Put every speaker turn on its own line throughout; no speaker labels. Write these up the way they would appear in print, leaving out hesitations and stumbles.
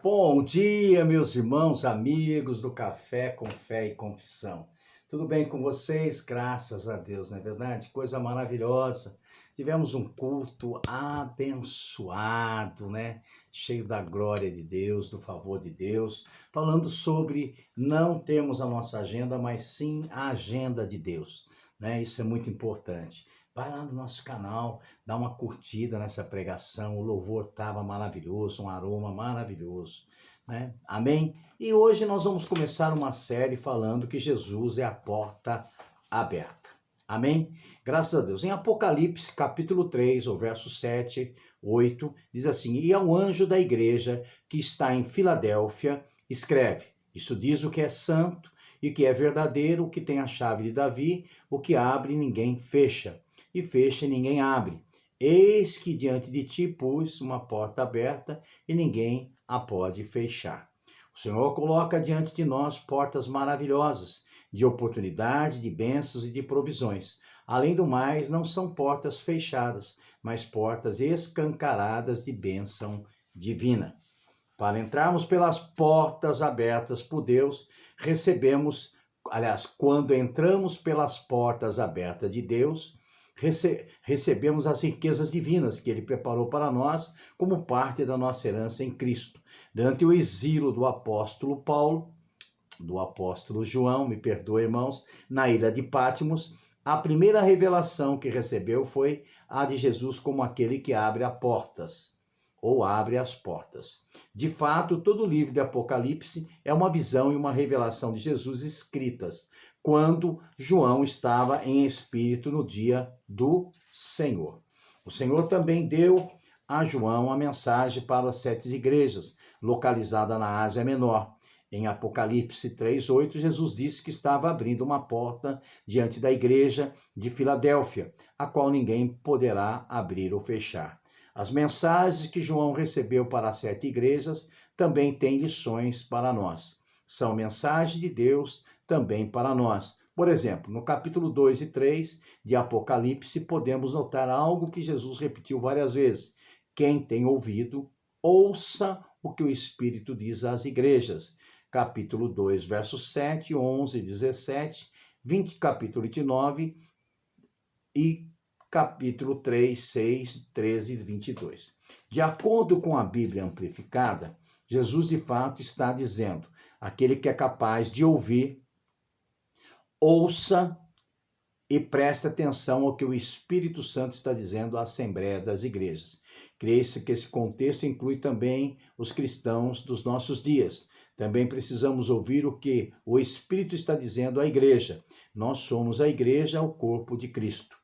Bom dia, meus irmãos, amigos do Café com Fé e Confissão. Tudo bem com vocês? Graças a Deus, não é verdade? Coisa maravilhosa. Tivemos um culto abençoado, né? Cheio da glória de Deus, do favor de Deus, falando sobre não termos a nossa agenda, mas sim a agenda de Deus, né? Isso é muito importante. Vai lá no nosso canal, dá uma curtida nessa pregação, o louvor estava maravilhoso, um aroma maravilhoso, né? Amém? E hoje nós vamos começar uma série falando que Jesus é a porta aberta. Amém? Graças a Deus. Em Apocalipse, capítulo 3, o verso 7, 8, diz assim: E ao anjo da igreja que está em Filadélfia, escreve: Isso diz o que é santo e que é verdadeiro, o que tem a chave de Davi, o que abre e ninguém fecha, e fecha e ninguém abre. Eis que diante de ti pus uma porta aberta e ninguém a pode fechar. O Senhor coloca diante de nós portas maravilhosas, de oportunidade, de bênçãos e de provisões. Além do mais, não são portas fechadas, mas portas escancaradas de bênção divina. Para entrarmos pelas portas abertas por Deus, quando entramos pelas portas abertas de Deus, recebemos as riquezas divinas que Ele preparou para nós como parte da nossa herança em Cristo. Durante o exílio do apóstolo Paulo, do apóstolo João, me perdoe, irmãos, na ilha de Patmos, a primeira revelação que recebeu foi a de Jesus como aquele que abre as portas, ou abre as portas. De fato, todo o livro de Apocalipse é uma visão e uma revelação de Jesus escritas, quando João estava em espírito no dia do Senhor. O Senhor também deu a João a mensagem para as 7 igrejas, localizada na Ásia Menor. Em Apocalipse 3:8, Jesus disse que estava abrindo uma porta diante da igreja de Filadélfia, a qual ninguém poderá abrir ou fechar. As mensagens que João recebeu para as 7 igrejas também têm lições para nós. São mensagens de Deus também para nós. Por exemplo, no capítulo 2 e 3 de Apocalipse, podemos notar algo que Jesus repetiu várias vezes. Quem tem ouvido, ouça o que o Espírito diz às igrejas. Capítulo 2, versos 7, 11, 17, 20, capítulo 29 e capítulo 3, 6, 13 e 22. De acordo com a Bíblia Amplificada, Jesus de fato está dizendo: aquele que é capaz de ouvir, ouça e preste atenção ao que o Espírito Santo está dizendo à Assembleia das Igrejas. Creio-se que esse contexto inclui também os cristãos dos nossos dias. Também precisamos ouvir o que o Espírito está dizendo à igreja. Nós somos a igreja, o corpo de Cristo.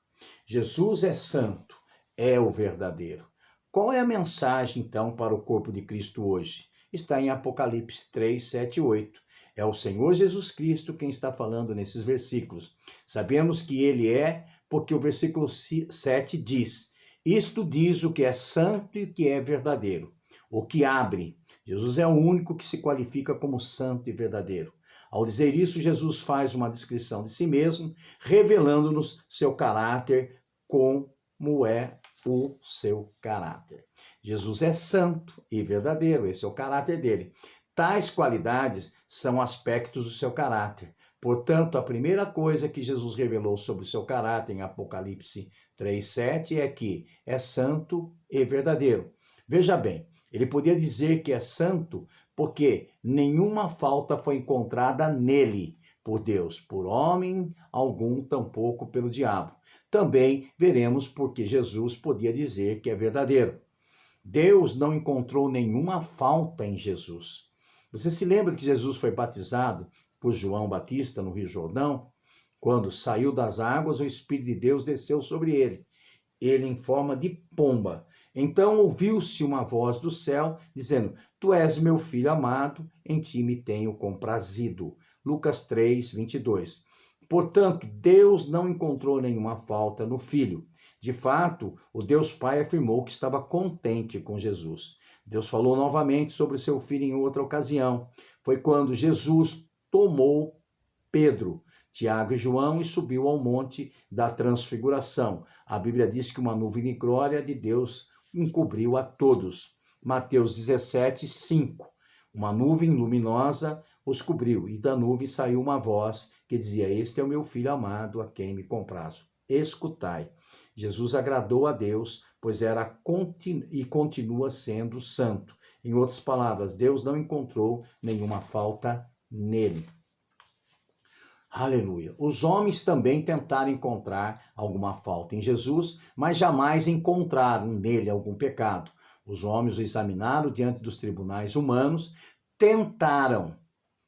Jesus é santo, é o verdadeiro. Qual é a mensagem, então, para o corpo de Cristo hoje? Está em Apocalipse 3, 7 e 8. É o Senhor Jesus Cristo quem está falando nesses versículos. Sabemos que Ele é, porque o versículo 7 diz: Isto diz o que é santo e o que é verdadeiro, o que abre. Jesus é o único que se qualifica como santo e verdadeiro. Ao dizer isso, Jesus faz uma descrição de si mesmo, revelando-nos seu caráter, como é o seu caráter. Jesus é santo e verdadeiro, esse é o caráter dele. Tais qualidades são aspectos do seu caráter. Portanto, a primeira coisa que Jesus revelou sobre o seu caráter em Apocalipse 3:7 é que é santo e verdadeiro. Veja bem, ele podia dizer que é santo porque nenhuma falta foi encontrada nele por Deus, por homem algum, tampouco pelo diabo. Também veremos porque Jesus podia dizer que é verdadeiro. Deus não encontrou nenhuma falta em Jesus. Você se lembra que Jesus foi batizado por João Batista no Rio Jordão? Quando saiu das águas, o Espírito de Deus desceu sobre ele em forma de pomba. Então ouviu-se uma voz do céu dizendo: Tu és meu filho amado, em ti me tenho comprazido. Lucas 3, 22. Portanto, Deus não encontrou nenhuma falta no Filho. De fato, o Deus Pai afirmou que estava contente com Jesus. Deus falou novamente sobre seu Filho em outra ocasião. Foi quando Jesus tomou Pedro, Tiago e João e subiu ao monte da transfiguração. A Bíblia diz que uma nuvem de glória de Deus encobriu a todos. Mateus 17, 5. Uma nuvem luminosa os cobriu, e da nuvem saiu uma voz que dizia: Este é o meu filho amado, a quem me comprazo. Escutai. Jesus agradou a Deus, pois era e continua sendo santo. Em outras palavras, Deus não encontrou nenhuma falta nele. Aleluia. Os homens também tentaram encontrar alguma falta em Jesus, mas jamais encontraram nele algum pecado. Os homens o examinaram diante dos tribunais humanos, tentaram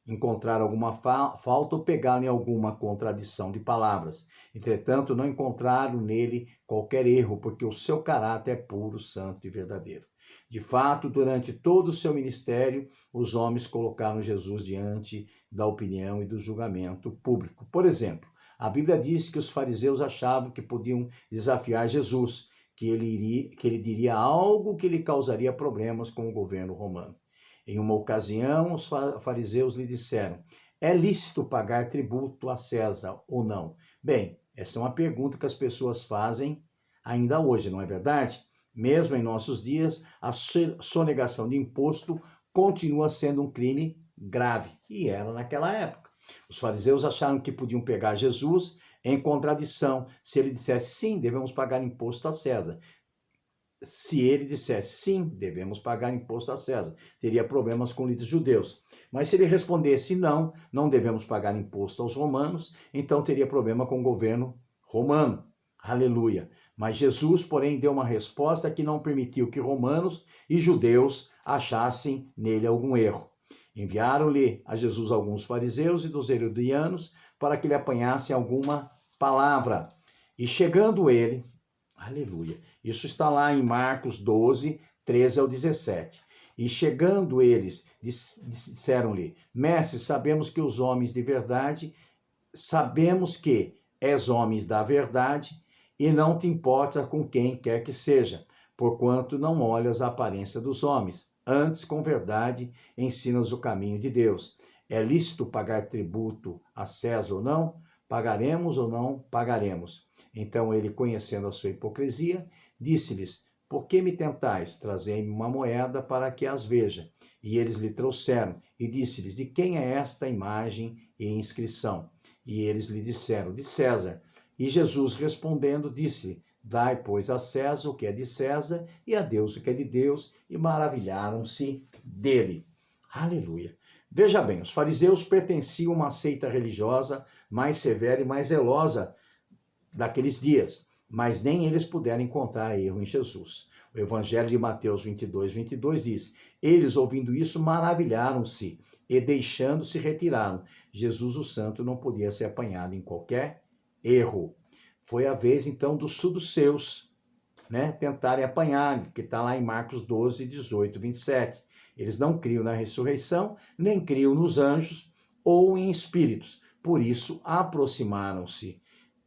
encontrar alguma falta ou pegar em alguma contradição de palavras. Entretanto, não encontraram nele qualquer erro, porque o seu caráter é puro, santo e verdadeiro. De fato, durante todo o seu ministério, os homens colocaram Jesus diante da opinião e do julgamento público. Por exemplo, a Bíblia diz que os fariseus achavam que podiam desafiar Jesus, que ele diria algo que lhe causaria problemas com o governo romano. Em uma ocasião, os fariseus lhe disseram: é lícito pagar tributo a César ou não? Bem, essa é uma pergunta que as pessoas fazem ainda hoje, não é verdade? Mesmo em nossos dias, a sonegação de imposto continua sendo um crime grave, e era naquela época. Os fariseus acharam que podiam pegar Jesus em contradição se ele dissesse: sim, devemos pagar imposto a César. Se ele dissesse sim, devemos pagar imposto a César, teria problemas com líderes judeus. Mas se ele respondesse não, não devemos pagar imposto aos romanos, então teria problema com o governo romano. Aleluia. Mas Jesus, porém, deu uma resposta que não permitiu que romanos e judeus achassem nele algum erro. Enviaram-lhe a Jesus alguns fariseus e dos herodianos para que lhe apanhassem alguma palavra. E chegando ele, aleluia. Isso está lá em Marcos 12, 13 ao 17. E chegando eles, disseram-lhe: Mestre, sabemos que és homens da verdade, e não te importa com quem quer que seja, porquanto não olhas a aparência dos homens, antes com verdade ensinas o caminho de Deus. É lícito pagar tributo a César ou não? Pagaremos ou não pagaremos? Então ele, conhecendo a sua hipocrisia, disse-lhes: Por que me tentais? Trazei-me uma moeda para que as veja. E eles lhe trouxeram, e disse-lhes: De quem é esta imagem e inscrição? E eles lhe disseram: De César. E Jesus, respondendo, disse-lhe: Dai, pois, a César o que é de César, e a Deus o que é de Deus. E maravilharam-se dele. Aleluia. Veja bem, os fariseus pertenciam a uma seita religiosa mais severa e mais zelosa daqueles dias, mas nem eles puderam encontrar erro em Jesus. O Evangelho de Mateus 22 diz: Eles, ouvindo isso, maravilharam-se e, deixando-se, retiraram. Jesus, o Santo, não podia ser apanhado em qualquer erro. Foi a vez, então, dos saduceus, tentarem apanhar, que está lá em Marcos 12, 18, 27. Eles não criam na ressurreição, nem criam nos anjos ou em espíritos. Por isso, aproximaram-se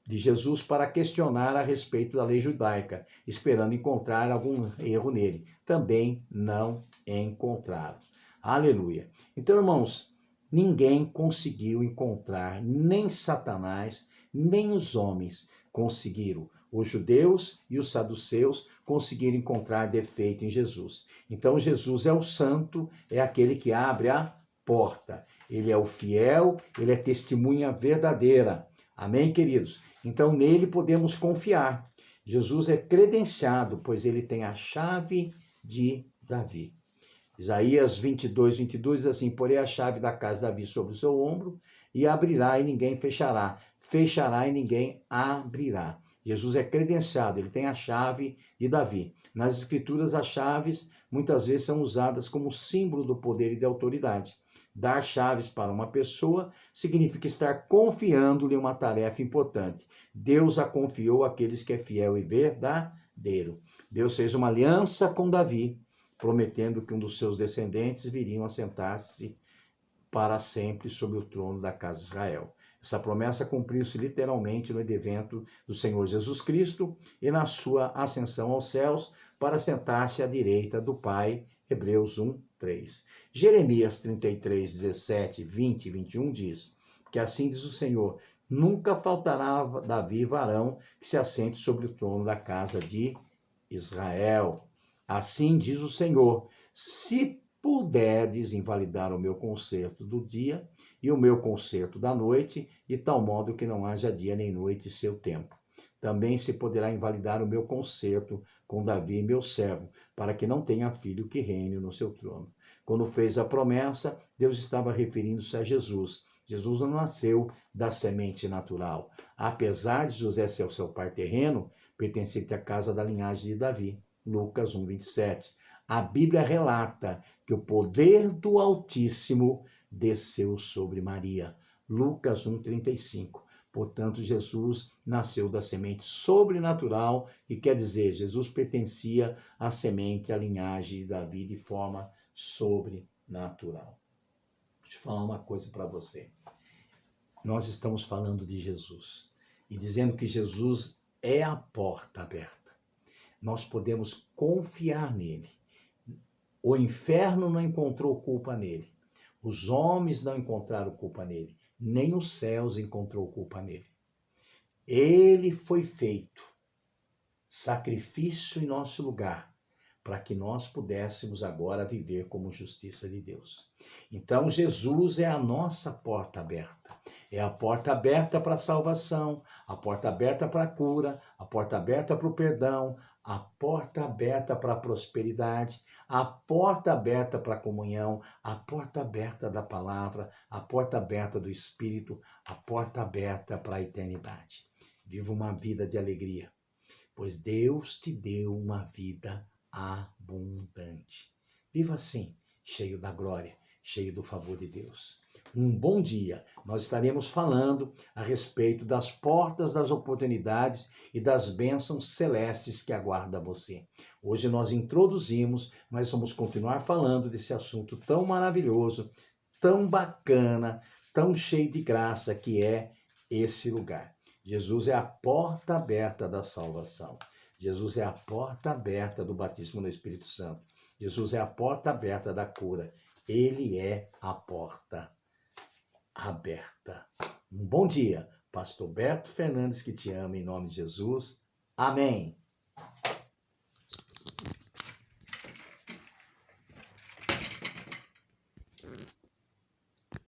de Jesus para questionar a respeito da lei judaica, esperando encontrar algum erro nele. Também não encontraram. Aleluia. Então, irmãos, ninguém conseguiu encontrar, nem Satanás, nem os homens conseguiram. Os judeus e os saduceus conseguiram encontrar defeito em Jesus. Então, Jesus é o santo, é aquele que abre a porta. Ele é o fiel, ele é testemunha verdadeira. Amém, queridos? Então, nele podemos confiar. Jesus é credenciado, pois ele tem a chave de Davi. Isaías 22 diz assim: Porém a chave da casa de Davi sobre o seu ombro, e abrirá e ninguém fechará. Fechará e ninguém abrirá. Jesus é credenciado, ele tem a chave de Davi. Nas Escrituras, as chaves muitas vezes são usadas como símbolo do poder e da autoridade. Dar chaves para uma pessoa significa estar confiando-lhe uma tarefa importante. Deus a confiou àqueles que é fiel e verdadeiro. Deus fez uma aliança com Davi, prometendo que um dos seus descendentes viriam a sentar-se para sempre sobre o trono da casa de Israel. Essa promessa cumpriu-se literalmente no advento do Senhor Jesus Cristo e na sua ascensão aos céus para sentar-se à direita do Pai. Hebreus 1, 3. Jeremias 33, 17, 20 e 21 diz que assim diz o Senhor: Nunca faltará a Davi varão que se assente sobre o trono da casa de Israel. Assim diz o Senhor: Se puderdes invalidar o meu concerto do dia e o meu concerto da noite, de tal modo que não haja dia nem noite seu tempo. Também se poderá invalidar o meu concerto com Davi, meu servo, para que não tenha filho que reine no seu trono. Quando fez a promessa, Deus estava referindo-se a Jesus. Jesus não nasceu da semente natural. Apesar de José ser o seu pai terreno, pertencente à casa da linhagem de Davi. Lucas 1, 27. A Bíblia relata que o poder do Altíssimo desceu sobre Maria. Lucas 1, 35. Portanto, Jesus nasceu da semente sobrenatural, que quer dizer, Jesus pertencia à semente, à linhagem de Davi de forma sobrenatural. Deixa eu falar uma coisa para você. Nós estamos falando de Jesus e dizendo que Jesus é a porta aberta. Nós podemos confiar nele. O inferno não encontrou culpa nele. Os homens não encontraram culpa nele. Nem os céus encontrou culpa nele. Ele foi feito sacrifício em nosso lugar, para que nós pudéssemos agora viver como justiça de Deus. Então, Jesus é a nossa porta aberta. É a porta aberta para a salvação, a porta aberta para a cura, a porta aberta para o perdão, a porta aberta para a prosperidade, a porta aberta para a comunhão, a porta aberta da palavra, a porta aberta do Espírito, a porta aberta para a eternidade. Viva uma vida de alegria, pois Deus te deu uma vida abundante. Viva assim, cheio da glória, cheio do favor de Deus. Um bom dia. Nós estaremos falando a respeito das portas das oportunidades e das bênçãos celestes que aguarda você. Hoje nós introduzimos, mas vamos continuar falando desse assunto tão maravilhoso, tão bacana, tão cheio de graça que é esse lugar. Jesus é a porta aberta da salvação. Jesus é a porta aberta do batismo no Espírito Santo. Jesus é a porta aberta da cura. Ele é a porta aberta. Um bom dia. Pastor Beto Fernandes que te ama em nome de Jesus. Amém.